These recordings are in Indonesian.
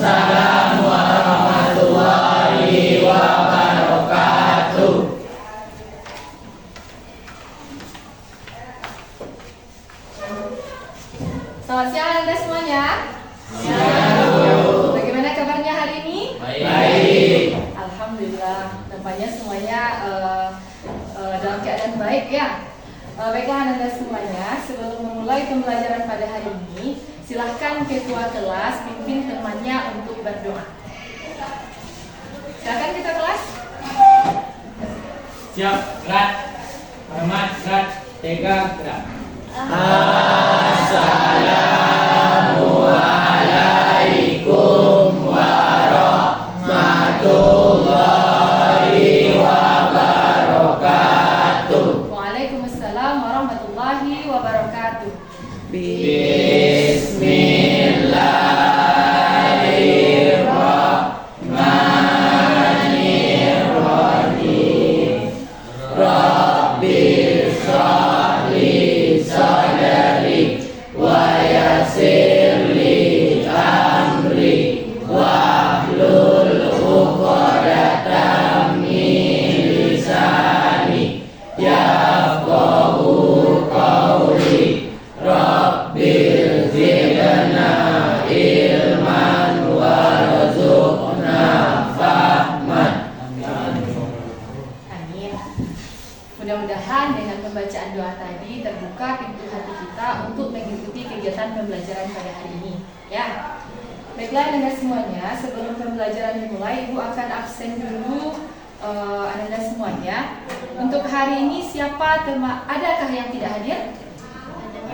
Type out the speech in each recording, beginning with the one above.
Waalaikumsalam warahmatullahi wabarakatuh. Selamat siang Anda semuanya. Bagaimana kabarnya hari ini? Baik. Alhamdulillah, nampaknya semuanya dalam keadaan baik ya. Baiklah Anda semuanya, sebelum memulai pembelajaran pada hari ini, silahkan ketua kelas pimpin temannya untuk berdoa. Silakan ketua kelas. Siap, gerak. Hormat, gerak. Tega, gerak. Assalamualaikum warahmatullahi wabarakatuh. Waalaikumsalam warahmatullahi wabarakatuh. Bismillahirrahmanirrahim. Rabbi shrah li sadri wa yassir li amri wahlul 'uqdatam min lisani yafqahu qawli. Rabbil zidna ilman warzuqna fahman. Amin. Mudah-mudahan dengan pembacaan doa tadi terbuka pintu hati kita untuk mengikuti kegiatan pembelajaran pada hari ini. Ya. Baiklah Anda semuanya, sebelum pembelajaran dimulai, Ibu akan absen dulu Anda semuanya. Untuk hari ini siapa adakah yang tidak hadir?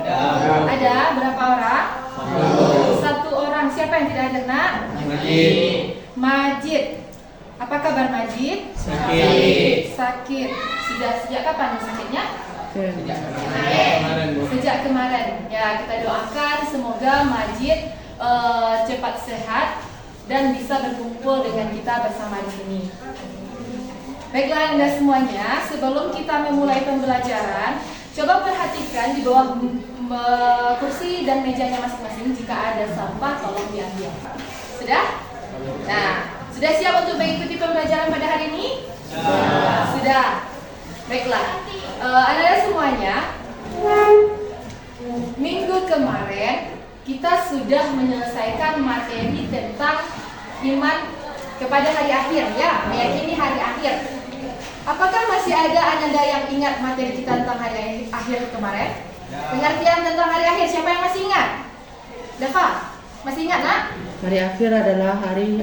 Ada. Berapa orang? Satu orang. Siapa yang tidak hadir, Nak? Majid. Apa kabar Majid? Sakit. Sejak kapan sakitnya? Sejak kemarin. Ya, kita doakan semoga Majid cepat sehat dan bisa berkumpul dengan kita bersama di sini. Baiklah Anda semuanya, sebelum kita memulai pembelajaran, coba perhatikan di bawah kursi dan mejanya masing-masing, jika ada sampah tolong diambil. Sudah? Nah, sudah siap untuk mengikuti pembelajaran pada hari ini? Sudah. Baiklah, Anda semuanya, minggu kemarin kita sudah menyelesaikan materi tentang iman kepada hari akhir, ya, meyakini hari akhir. Apakah masih ada Anda yang ingat materi kita tentang hari akhir kemarin? Pengertian tentang hari akhir, siapa yang masih ingat? Dava, masih ingat, Nak? Hari akhir adalah hari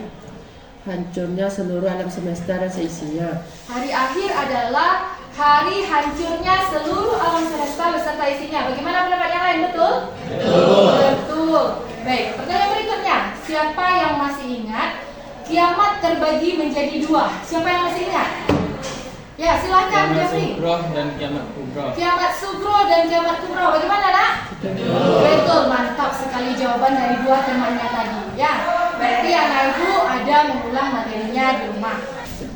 hancurnya seluruh alam semesta dan seisinya. Hari akhir adalah hari hancurnya seluruh alam semesta beserta isinya. Bagaimana pendapat yang lain, betul? Betul. Baik, pertanyaan berikutnya. Siapa yang masih ingat kiamat terbagi menjadi dua? Siapa yang masih ingat? Ya, silahkan Jeffrey. Dan kiamat kubra. Kiamat sugro dan kiamat kubro. Bagaimana, Nak? Betul, mantap sekali jawaban dari dua temannya tadi. Ya, berarti anak ibu ada mengulang materinya di rumah.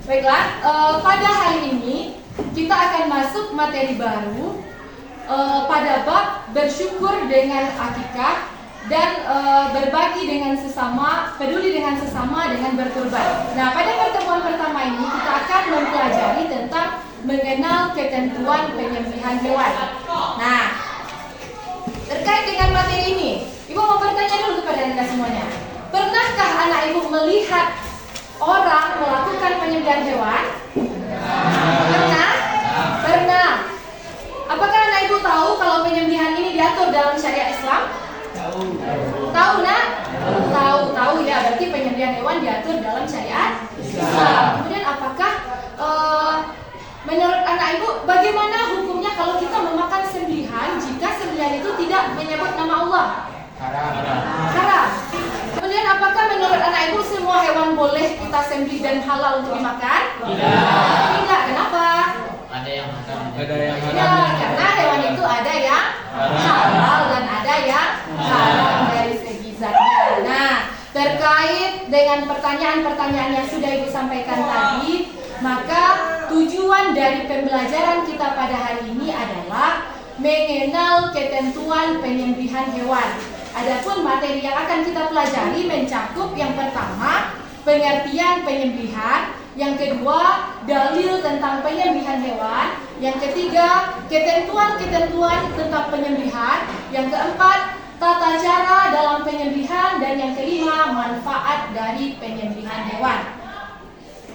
Baiklah, pada hari ini kita akan masuk materi baru pada bab bersyukur dengan akikah dan berbagi dengan sesama, peduli dengan sesama dengan berkurban. Nah, pada pertemuan pertama ini kita akan mempelajari tentang mengenal ketentuan penyembelihan hewan. Nah, terkait dengan materi ini, Ibu mau bertanya dulu kepada Anda semuanya. Pernahkah anak Ibu melihat orang melakukan penyembelihan hewan? Pernah? Pernah. Apakah anak Ibu tahu kalau penyembelihan ini diatur dalam syariat Islam? Tahu, Nak? Tahu ya, berarti penyembelihan hewan diatur dalam syariat Islam. Kemudian apakah menurut anak Ibu bagaimana hukumnya kalau kita memakan sembelihan jika sembelihan itu tidak menyebut nama Allah? Haram. Kemudian apakah menurut anak Ibu semua hewan boleh kita sembelih dan halal untuk dimakan? Tidak. Kenapa? Ada yang haram. Ya, karena hewan itu ada yang halal dan ada yang haram dari segi zatnya. Nah, terkait dengan pertanyaan-pertanyaan yang sudah Ibu sampaikan tadi, maka tujuan dari pembelajaran kita pada hari ini adalah mengenal ketentuan penyembelihan hewan. Adapun materi yang akan kita pelajari mencakup yang pertama pengertian penyembelihan, yang kedua dalil tentang penyembelihan hewan, yang ketiga ketentuan-ketentuan tentang penyembelihan, yang keempat tata cara dalam penyembelihan, dan yang kelima manfaat dari penyembelihan hewan.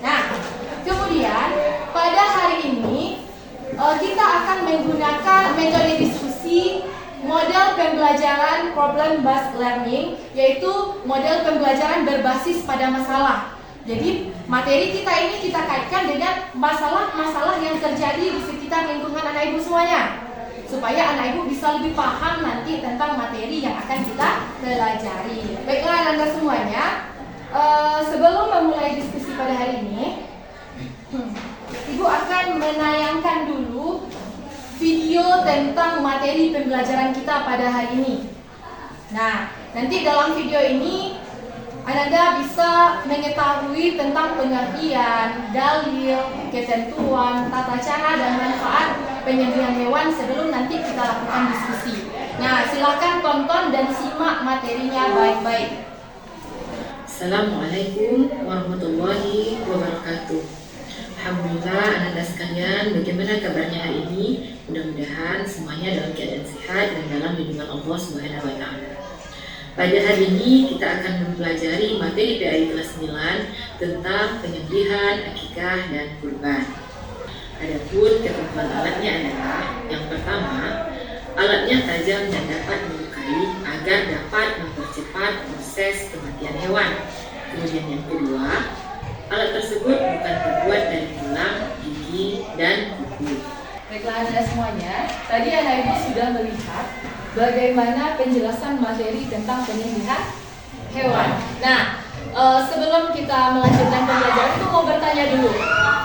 Nah, kemudian pada hari ini kita akan menggunakan metode diskusi model pembelajaran problem based learning, yaitu model pembelajaran berbasis pada masalah. Jadi materi kita ini kita kaitkan dengan masalah-masalah yang terjadi di sekitar lingkungan anak ibu semuanya, supaya anak ibu bisa lebih paham nanti tentang materi yang akan kita pelajari. Baiklah Anda semuanya, sebelum memulai diskusi pada hari ini, Ibu akan menayangkan dulu video tentang materi pembelajaran kita pada hari ini. Nah, nanti dalam video ini Anda bisa mengetahui tentang pengertian, dalil, ketentuan, tata cara, dan manfaat penyembelihan hewan sebelum nanti kita lakukan diskusi. Nah, silakan tonton dan simak materinya baik-baik. Assalamualaikum warahmatullahi wabarakatuh. Alhamdulillah anak-anak sekalian, bagaimana kabarnya hari ini? Mudah-mudahan semuanya dalam keadaan sehat dan dalam lindungan Allah Subhanahu wa taala. Pada hari ini kita akan mempelajari materi PAI kelas 9 tentang penyembelihan, akikah, dan kurban. Adapun ketentuan alatnya adalah yang pertama, alatnya tajam dan dapat melukai agar dapat mempercepat proses kematian hewan. Kemudian yang kedua, alat tersebut bukan terbuat dari tulang, gigi, dan kuku. Baiklah Anda semuanya, tadi anak ibu sudah melihat bagaimana penjelasan materi tentang penyembelihan hewan. Nah, sebelum kita melanjutkan pembelajaran, itu mau bertanya dulu,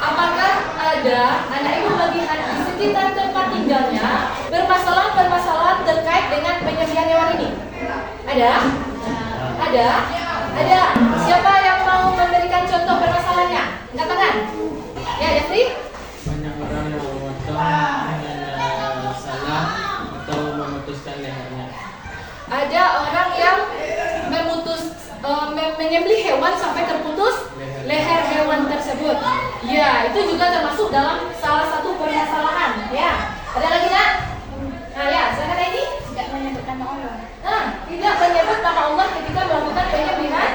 apakah ada anak ibu melihat di sekitar tempat tinggalnya permasalahan-permasalahan terkait dengan penyembelihan hewan ini? Ada? Ada? Ada? Siapa yang mau memberikan contoh permasalahannya? Angkat tangan. Ya, Jeffrey? Banyak orang yang memotong dengan salah atau memutuskan lehernya. Ada orang yang menyembelih hewan sampai terputus leher hewan tersebut. Ya, itu juga termasuk dalam salah satu permasalahan. Ya, ada lagi nak? Nah, ya, silakan ini. Tidak menyebut nama Allah. Nah, tidak menyebut nama Allah ketika melakukan penyembelihan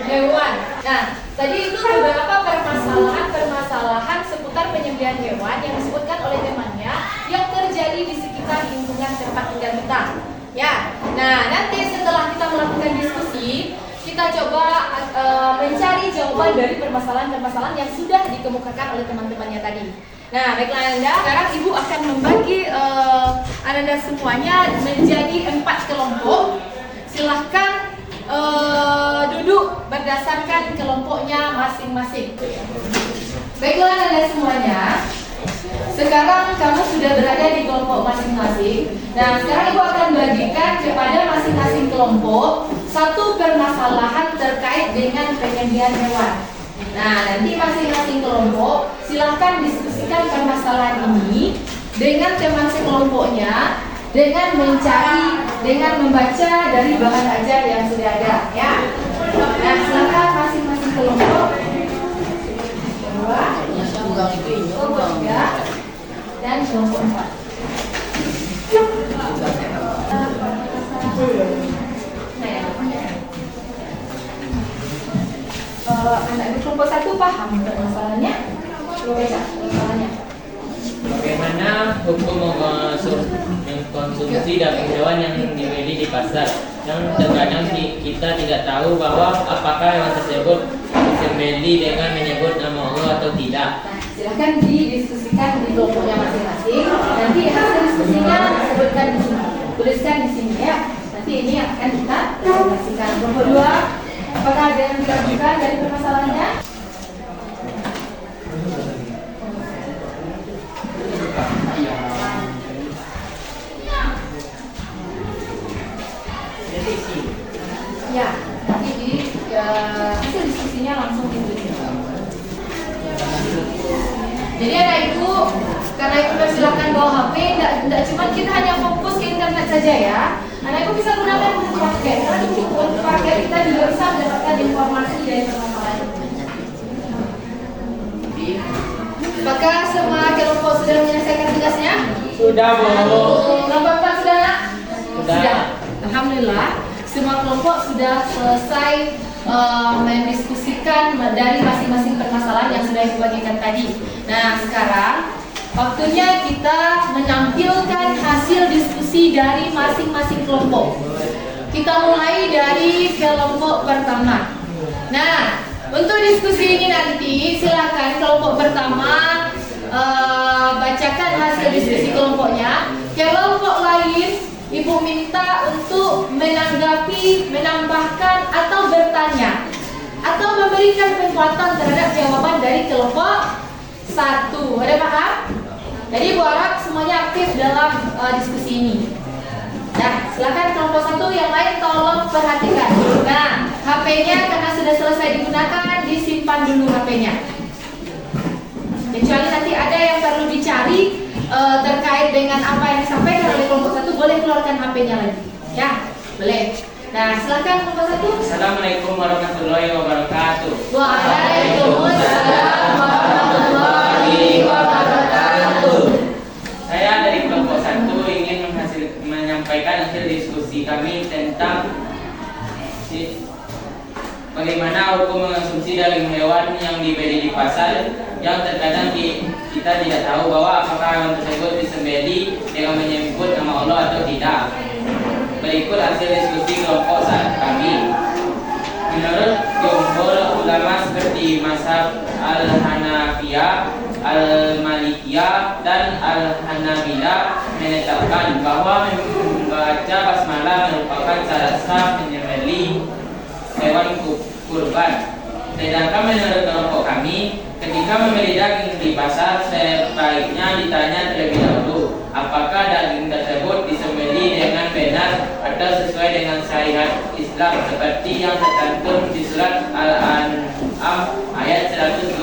hewan. Nah, tadi itu beberapa permasalahan seputar penyembelihan hewan yang disebutkan oleh temannya yang terjadi di sekitar lingkungan tempat tinggal kita. Ya, nah nanti setelah kita melakukan diskusi, kita coba mencari jawaban dari permasalahan-permasalahan yang sudah dikemukakan oleh teman-temannya tadi. Nah, baiklah Anda, sekarang Ibu akan membagi Anda semuanya menjadi 4 kelompok. Silahkan duduk berdasarkan kelompoknya masing-masing. Baiklah Anda semuanya, sekarang kamu sudah berada di kelompok masing-masing. Nah, sekarang Ibu akan bagikan kepada masing-masing kelompok satu permasalahan terkait dengan penyembelihan hewan. Nah, nanti masing-masing kelompok silahkan diskusikan permasalahan ini dengan teman sekelompoknya, dengan mencari, dengan membaca dari bahan ajar yang sudah ada, ya. Nah, silakan masing-masing kelompok. Kelompok 3 dan kelompok 4. Anak ibu kelompok 1 paham permasalahannya? Permasalahannya. Bagaimana hukum mengkonsumsi daging hewan yang dibeli di pasar, yang terkadang kita tidak tahu bahwa apakah hewan tersebut disembelih dengan menyebut nama Allah atau tidak. Nah, silahkan didiskusikan di kelompoknya masing-masing. Nanti hasil diskusinya sebutkan di sini, tuliskan di sini ya. Nanti ini akan kita presentasikan. Kelompok 2, apakah ada yang diragukan dari permasalahannya? Ya, nanti di hasil diskusinya langsung ditulis. Jadi anak ibu, karena ibu persilahkan bawa HP, tidak cuma kita hanya fokus ke internet internet saja ya. Anak ibu bisa gunakan buku paket. Karena di buku paket kita juga bisa mendapatkan informasi dari permasalahan. Apakah semua kelompok sudah menyelesaikan tugasnya? Sudah, Bu. Kelompok 4 sudah? Sudah. Alhamdulillah, semua kelompok sudah selesai mendiskusikan dari masing-masing permasalahan yang sudah dibagikan tadi. Nah, sekarang waktunya kita menampilkan hasil diskusi dari masing-masing kelompok. Kita mulai dari kelompok pertama. Nah, untuk diskusi ini nanti silakan kelompok pertama bacakan hasil diskusi kelompoknya. Kelompok lain Ibu minta untuk menanggapi, menambahkan atau bertanya atau memberikan penguatan terhadap jawaban dari kelompok 1. Ada paham? Jadi Ibu harap semuanya aktif dalam diskusi ini. Nah, silakan kelompok 1 yang lain tolong perhatikan. Nah, HP-nya karena sudah selesai digunakan, disimpan dulu HP-nya. Kecuali nanti ada yang perlu dicari terkait dengan apa yang disampaikan oleh kelompok 1, boleh keluarkan HP-nya lagi. Ya, boleh. Nah, silakan kelompok 1. Assalamualaikum warahmatullahi wabarakatuh. Waalaikumsalam warahmatullahi wabarakatuh. Saya dari kelompok 1 ingin menyampaikan hasil diskusi kami tentang bagaimana hukum mengonsumsi daging hewan yang dibeli di pasar yang terkadang kita tidak tahu bahwa apakah hewan tersebut disembelih dengan menyebut nama Allah atau tidak. Berikut hasil diskusi kelompok kami. Menurut jumhur ulama seperti mazhab Al-Hanafiyah, Al-Malikiyah, dan Al-Hanabilah menetapkan bahwa membaca basmalah merupakan syarat sah menyembelih hewan kurban. Sedangkan menurut kelompok kami, ketika membeli daging di pasar sebaiknya ditanya terlebih dahulu apakah daging tersebut disembelih dengan benar atau sesuai dengan syariat Islam seperti yang tercantum di surat Al-An'am ayat 121.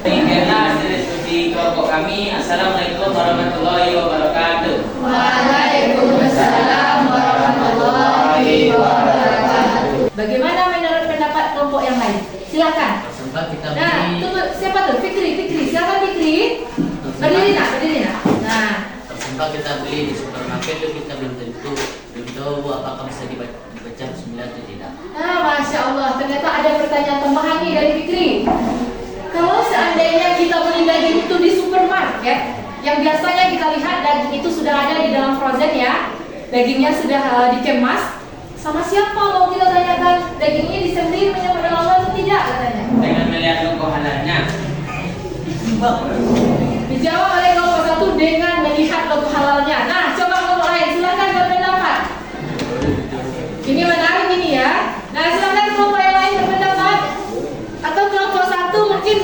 Demikianlah hasil diskusi kelompok kami. Assalamualaikum warahmatullahi wabarakatuh. Waalaikumsalam warahmatullahi wabarakatuh. Bagaimana menurut pendapat kelompok yang lain? Silakan. Nah, tunggu, siapa tuh? Fikri, siapa Fikri? Berdiri nak. Nah, Tersempat kita beli di supermarket itu kita belum tahu apakah bisa dibaca bismillah atau tidak. nah, masya Allah, ternyata ada pertanyaan tambahan nih dari Fikri. Kalau seandainya kita beli daging itu di supermarket, yang biasanya kita lihat daging itu sudah ada di dalam frozen ya, dagingnya sudah dikemas. Sama siapa mau kita tanyakan dagingnya disembelih menyebut nama Allah atau tidak katanya? Dengan melihat logo halalnya. Dijawab oleh kelompok 1 dengan melihat logo halalnya. Nah, coba kelompok lain silakan berpendapat. Ini menarik ini ya. Nah, silakan kelompok yang lain berpendapat. Atau kelompok 1 mungkin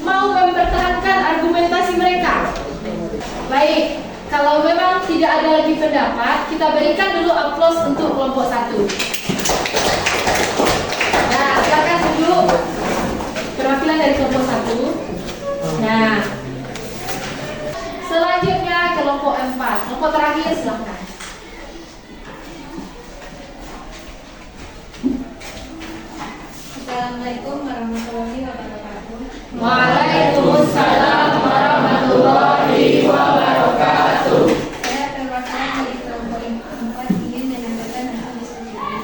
mau mempertahankan argumentasi mereka. Baik. Kalau memang tidak ada lagi pendapat, kita berikan dulu aplaus untuk kelompok 1. Nah, silakan duduk. Perwakilan dari kelompok 1. Nah, selanjutnya kelompok 4. Kelompok terakhir silakan. Assalamualaikum warahmatullahi wabarakatuh. Waalaikumsalam warahmatullahi wabarakatuh. Saya perwakilan dari kelompok 4 ingin menyampaikan hasil diskusi ini.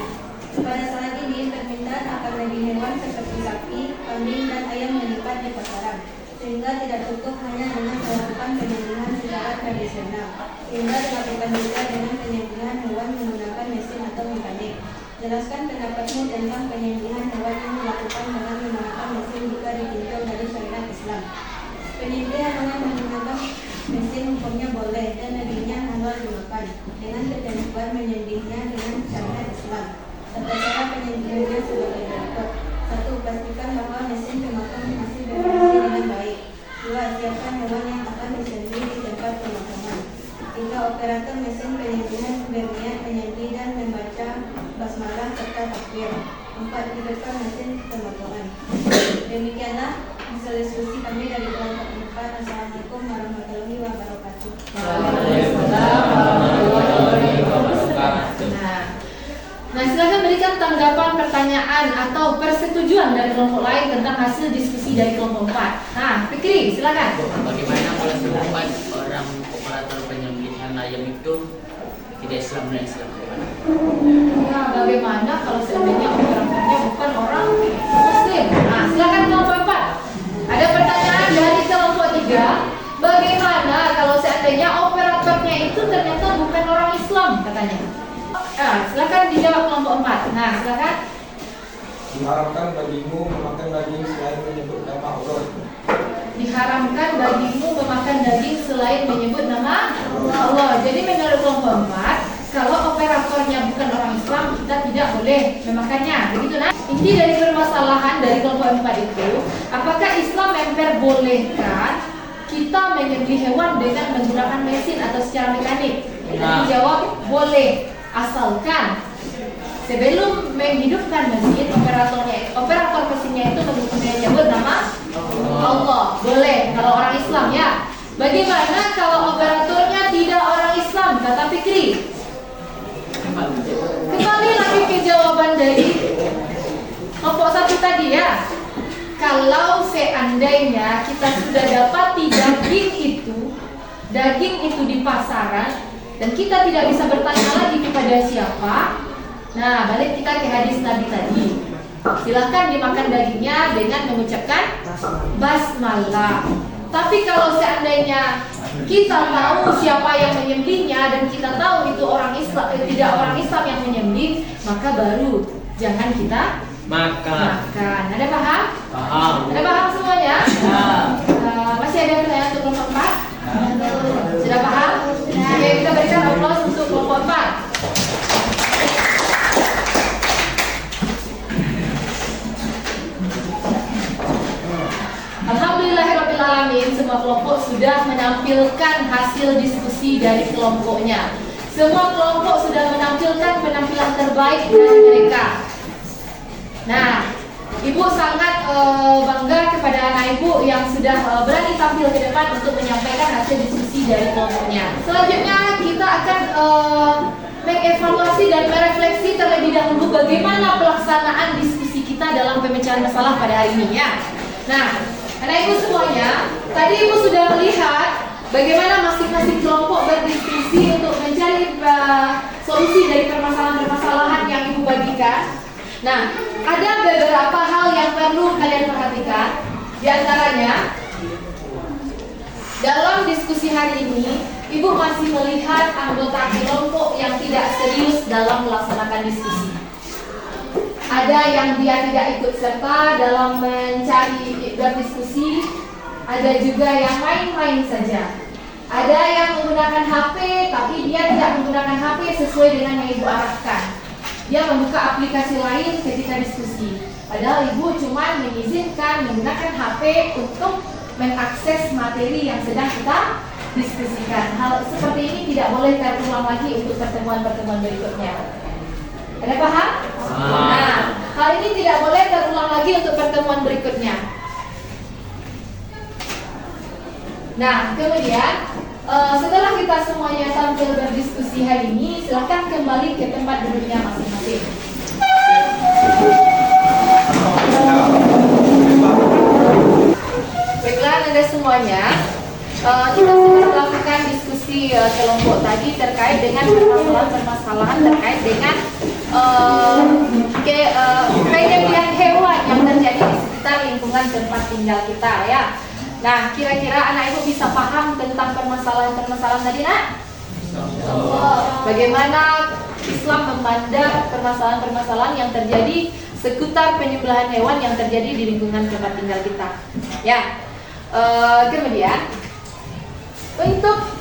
Pada saat ini permintaan akan daging hewan seperti sapi, kambing, dan ayam meningkat di pasaran, sehingga tidak cukup hanya dengan melakukan penyembelihan secara tradisional, sehingga dilakukan juga dengan penyembelihan hewan menggunakan mesin atau mekanik. Jelaskan pendapatmu tentang penyembelihan hewan yang dilakukan dengan menggunakan mesin jika ditinjau dari syariat Islam. Penyembelihan hewan menggunakan mesin hukumnya boleh dan dagingnya halal dimakan dengan ketentuan menyembelihnya dengan syariat Islam. Tata cara penyembelihannya sebagai berikut: 1. Pastikan bahwa mesin pemotong masih berfungsi dengan baik. 2. Siapkan hewan yang akan disembelih di tempat pemotongan. 3. Operator mesin penyembelihan berniat menyembelih dan membaca basmalah serta takbir. 4. Hidupkan mesin pemotongan. Demikianlah hasil diskusi kami dari kelompok 4. Assalamualaikum warahmatullahi wabarakatuh. Waalaikumsalam Nah, silakan berikan tanggapan, pertanyaan atau persetujuan dari kelompok lain tentang hasil diskusi dari kelompok 4. Nah, Fikri, silakan. Bagaimana kalau sependapat orang operator penyembelihan ayam itu tidak Islam dan Islam? Nah, bagaimana kalau seandainya operatornya bukan orang Muslim? Nah, silakan kelompok 4. Ada pertanyaan dari kelompok 3. Bagaimana kalau seandainya operatornya itu ternyata bukan orang Islam katanya? Silakan dijawab kelompok 4. Nah, silakan. Diharamkan bagimu memakan daging selain menyebut nama Allah. Diharamkan bagimu memakan daging selain menyebut nama Allah. Jadi menurut kelompok 4, kalau operatornya bukan orang Islam, kita tidak boleh memakannya. Begitu nah? Inti dari permasalahan dari kelompok 4 itu, apakah Islam memperbolehkan kita menyembelih hewan dengan menggunakan mesin atau secara mekanik? Dijawab boleh, asalkan sebelum menghidupkan mesin, operator mesinnya itu menyebut nama Allah. Boleh kalau orang Islam ya. Bagaimana kalau operatornya tidak orang Islam? Kata Fikri. Kembali lagi ke jawaban dari kelompok 1 tadi ya. Kalau seandainya kita sudah dapati daging itu di pasaran dan kita tidak bisa bertanya lagi kepada siapa, nah balik kita ke hadis Nabi tadi. Silahkan dimakan dagingnya dengan mengucapkan basmalah. Tapi kalau seandainya kita tahu siapa yang menyembelihnya dan kita tahu itu orang Islam, tidak orang Islam yang menyembelih, maka baru jangan kita makan. Ada paham? Paham. Ada paham semuanya? Ya. Masih ada pertanyaan untuk kelompok 4? Sudah paham? Oke, kita berikan aplaus untuk kelompok 4. Alhamdulillahirrabbilalamin, semua kelompok sudah menampilkan hasil diskusi dari kelompoknya. Semua kelompok sudah menampilkan penampilan terbaik dari mereka. Nah, Ibu sangat bangga kepada anak Ibu yang sudah berani tampil ke depan untuk menyampaikan hasil diskusi dari kelompoknya. Selanjutnya kita akan mengevaluasi dan merefleksi terlebih dahulu bagaimana pelaksanaan diskusi kita dalam pemecahan masalah pada hari ini ya. Nah, anak Ibu semuanya, tadi Ibu sudah melihat bagaimana masing-masing kelompok berdiskusi untuk mencari solusi dari permasalahan-permasalahan yang Ibu bagikan. Nah, ada beberapa hal yang perlu kalian perhatikan. Di antaranya, dalam diskusi hari ini, Ibu masih melihat anggota kelompok yang tidak serius dalam melaksanakan diskusi. Ada yang dia tidak ikut serta dalam mencari berdiskusi, ada juga yang main-main saja. Ada yang menggunakan HP, tapi dia tidak menggunakan HP sesuai dengan yang Ibu arahkan. Dia membuka aplikasi lain ketika diskusi. Padahal Ibu cuma mengizinkan menggunakan HP untuk mengakses materi yang sedang kita diskusikan. Hal seperti ini tidak boleh terulang lagi untuk pertemuan-pertemuan berikutnya. Ada paham? Nah, hal ini tidak boleh terulang lagi untuk pertemuan berikutnya. Nah, kemudian setelah kita semuanya tampil berdiskusi hari ini, silakan kembali ke tempat duduknya masing-masing. Baiklah, Anda semuanya, kita sudah melakukan diskusi kelompok tadi terkait dengan permasalahan terkait dengan penyembelihan hewan yang terjadi di sekitar lingkungan tempat tinggal kita ya. Nah, kira-kira anak Ibu bisa paham tentang permasalahan-permasalahan tadi, nak? Bagaimana Islam memandang permasalahan-permasalahan yang terjadi seputar penyembelihan hewan yang terjadi di lingkungan tempat tinggal kita. Ya. Kemudian untuk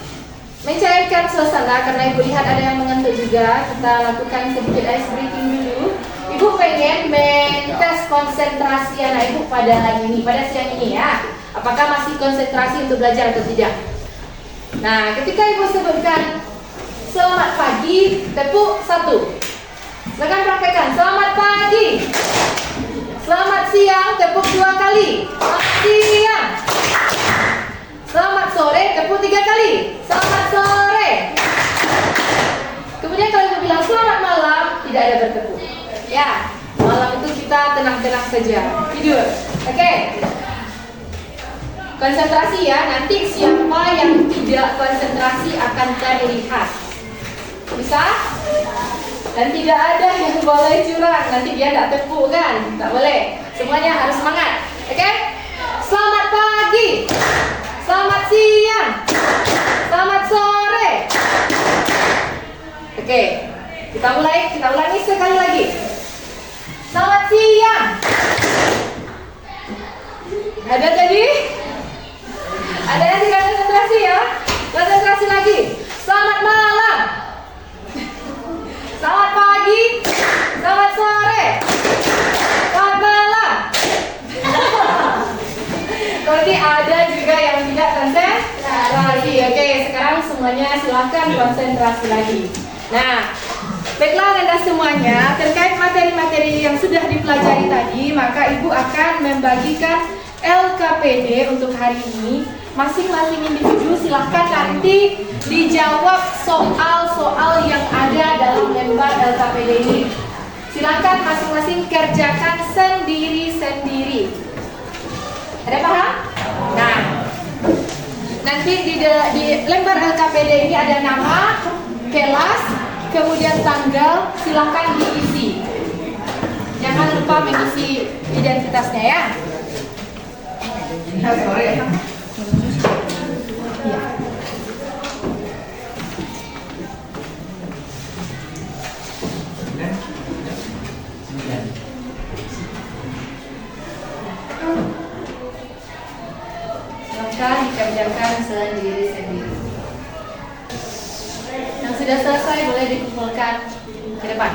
mencairkan suasana, karena Ibu lihat ada yang mengantuk juga, kita lakukan sedikit ice breaking dulu. Ibu pengen mentes konsentrasi anak Ibu pada hari ini, pada siang ini ya. Apakah masih konsentrasi untuk belajar atau tidak? Nah, ketika Ibu sebutkan selamat pagi, tepuk 1. Silakan praktekkan. Selamat pagi. Selamat siang, tepuk 2 kali. Selamat siang. Selamat sore, tepuk 3 kali. Selamat sore. Kemudian kalau ibu bilang selamat malam, tidak ada bertepuk. Ya, malam itu kita tenang-tenang saja, tidur. Oke. Konsentrasi ya, nanti siapa yang tidak konsentrasi akan terlihat. Bisa? Dan tidak ada yang boleh curang, nanti dia tak tepuk kan? Tak boleh. Semuanya harus semangat. Oke? Selamat pagi. Selamat siang. Selamat sore. Oke. Kita ulangi sekali lagi. Selamat siang. Ada tadi? Ada yang tidak konsentrasi ya? Konsentrasi lagi. Selamat malam. Selamat pagi. Selamat sore. Selamat malam. Berarti ada juga yang tidak konsentrasi. Oke, sekarang semuanya silahkan konsentrasi lagi. Nah, baiklah Anda semuanya, terkait materi-materi yang sudah dipelajari tadi, maka Ibu akan membagikan LKPD untuk hari ini. Masing-masing individu silahkan nanti dijawab soal-soal yang ada dalam lembar LKPD ini. Silahkan masing-masing kerjakan sendiri-sendiri. Ada paham? Nah, nanti di lembar LKPD ini ada nama, kelas, kemudian tanggal, silahkan diisi. Jangan lupa mengisi identitasnya ya. Silahkan dikerjakan sendiri-sendiri. Yang sudah selesai boleh dikumpulkan ke depan.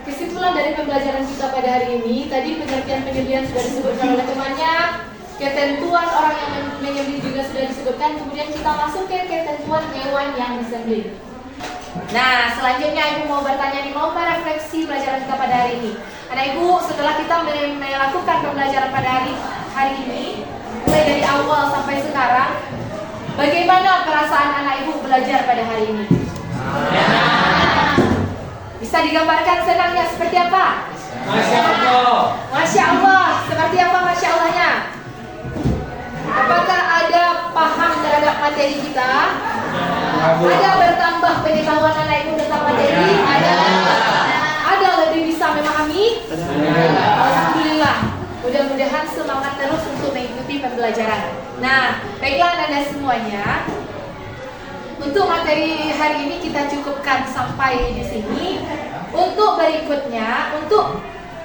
Kesimpulan dari pembelajaran kita pada hari ini, tadi pengertian-pengertian sudah disebutkan oleh temannya, ketentuan orang yang menyembelih juga sudah disebutkan, kemudian kita masuk ke ketentuan hewan yang disembelih. Nah, selanjutnya Ibu mau bertanya nih, mau merefleksi pelajaran kita pada hari ini. Anak Ibu, setelah kita melakukan pembelajaran pada hari ini, mulai dari awal sampai sekarang, bagaimana perasaan anak Ibu belajar pada hari ini? Bisa digambarkan senangnya seperti apa? Masya Allah. Masya Allah. Seperti apa Masya Allahnya? Apakah ada paham terhadap materi kita? Ada bertambah pengetahuan anak Ibu tentang materi? Ada lebih bisa memahami? Alhamdulillah. Mudah-mudahan semangat terus untuk mengikuti pembelajaran. Nah, baiklah Anda semuanya. Untuk materi hari ini kita cukupkan sampai di sini. Untuk berikutnya, untuk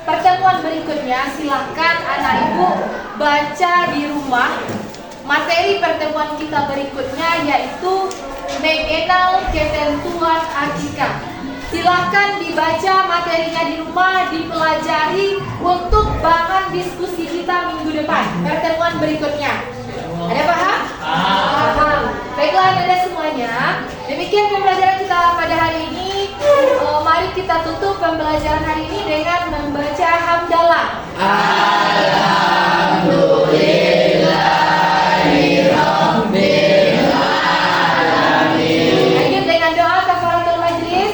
pertemuan berikutnya, silahkan anak Ibu baca di rumah. Materi pertemuan kita berikutnya yaitu mengenal ketentuan akikah. Silahkan dibaca materinya di rumah, dipelajari untuk bahan diskusi kita minggu depan, pertemuan berikutnya. Ada paham? Paham. Baiklah Anda semuanya, demikian pembelajaran kita pada hari ini. Mari kita tutup pembelajaran hari ini dengan membaca hamdalah. Alhamdulillahirabbil alamin. Lanjut dengan doa kafaratul majlis.